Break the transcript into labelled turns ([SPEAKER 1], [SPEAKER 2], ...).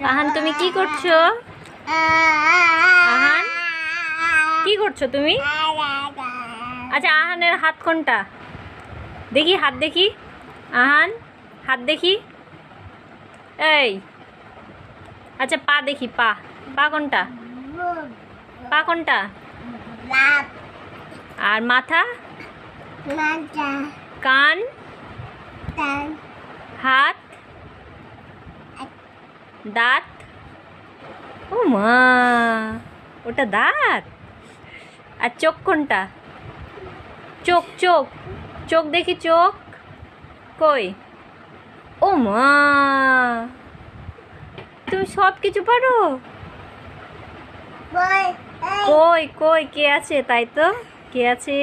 [SPEAKER 1] আহান তুমি কি করছো? আহান কি করছো তুমি? আচ্ছা আহানের হাত কোনটা? দেখি হাত দেখি। আহান হাত দেখি। এই আচ্ছা পা দেখি, পা পা কোনটা? পা কোনটা? আর মাথা, কান, হাত, দাঁত। ও মা, ওটা দাঁত। আর চোখ কোনটা? চোখ চোখ চোখ দেখি, চোখ কই? ও মা, তুমি সব কিছু পারো? কই কই কে আছে? তাই তো, কে আছে?